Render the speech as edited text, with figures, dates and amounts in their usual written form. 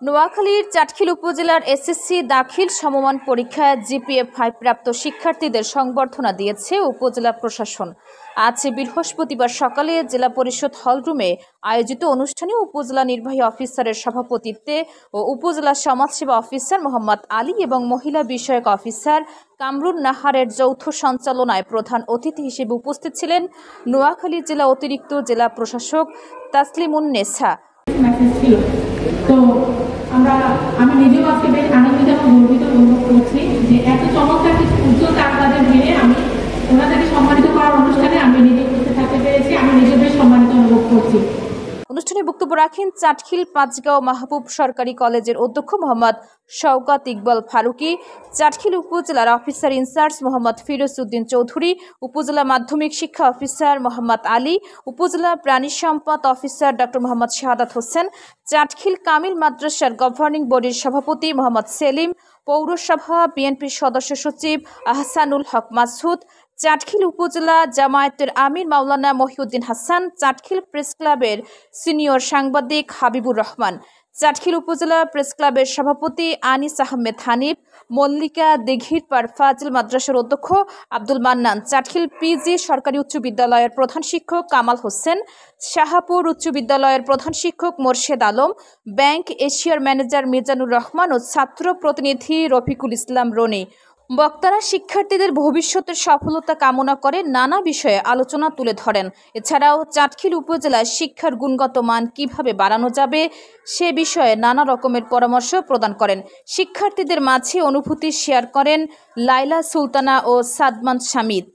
নোয়াখালীর চাটখিল উপজেলার এসএসসি দাখিল সমমান পরীক্ষায় জিপিএ 5 প্রাপ্ত শিক্ষার্থীদের সংবর্ধনা দিয়েছে উপজেলা প্রশাসন। আজ বৃহস্পতিবার সকালে জেলা পরিষদ হলরুমে আয়োজিত অনুষ্ঠানে উপজেলা নির্বাহী অফিসারের সভাপতিত্বে ও উপজেলা সমাজসেবা অফিসার মোহাম্মদ আলী এবং মহিলা বিষয়ক অফিসার কামরুন নাহারের যৌথ সঞ্চালনায় প্রধান অতিথি হিসেবে উপস্থিত ছিলেন নোয়াখালী জেলা অতিরিক্ত জেলা প্রশাসক তাসলিমুন নেসা। তো আমি নিজেও আজকে বেশ আনন্দিত এবং গর্বিত অনুভব করছি যে এত চমৎকার কিছু উজ্জ্বল তারকাদের ঘিরে আমি ওনাদেরকে সম্মানিত করার অনুষ্ঠানে আমি নিজে উপস্থিত থাকতে পেরেছি। আমি নিজে বেশ সম্মানিত অনুভব করছি। অনুষ্ঠানে বক্তব্য রাখেন চাটখিল পাঁচগাঁও মাহবুব সরকারি কলেজের অধ্যক্ষ মোহাম্মদ শওকত ইকবাল ফারুকি, চাটখিল উপজেলার অফিসার ইনচার্জ মোহাম্মদ ফিরোজ উদ্দিন চৌধুরী, উপজেলা মাধ্যমিক শিক্ষা অফিসার মোহাম্মদ আলী, উপজেলা প্রাণী সম্পদ অফিসার ডক্টর মোহাম্মদ শাহাদাত হোসেন, চাটখিল কামিল মাদ্রাসার গভর্নিং বডির সভাপতি মোহাম্মদ সেলিম, পৌরসভা বিএনপির সদস্য সচিব আহসানুল হক মাসুদ, চাটখিল উপজেলা জামায়াতের আমির মাওলানা মহিউদ্দিন হাসান, চাটখিল প্রেস ক্লাবের সিনিয়র সাংবাদিক হাবিবুর রহমান, চাটখিল উপজেলা প্রেস ক্লাবের সভাপতি আনিস আহমেদ হানিফ, মল্লিকা দিঘিরপাড় ফাজিল মাদ্রাসার অধ্যক্ষ আব্দুল মান্নান, চাটখিল পিজি সরকারি উচ্চ বিদ্যালয়ের প্রধান শিক্ষক কামাল হোসেন, শাহাপুর উচ্চ বিদ্যালয়ের প্রধান শিক্ষক মোর্শেদ আলম, ব্যাংক এশিয়ার ম্যানেজার মিজানুর রহমান ও ছাত্র প্রতিনিধি রফিকুল ইসলাম রনি। বক্তারা শিক্ষার্থীদের ভবিষ্যতের সফলতা কামনা করে নানা বিষয়ে আলোচনা তুলে ধরেন। এছাড়াও চাটখিল উপজেলায় শিক্ষার গুণগত মান কিভাবে বাড়ানো যাবে সে বিষয়ে নানা রকমের পরামর্শ প্রদান করেন। শিক্ষার্থীদের মাঝে অনুভূতি শেয়ার করেন লাইলা সুলতানা ও সাদমান শামিদ।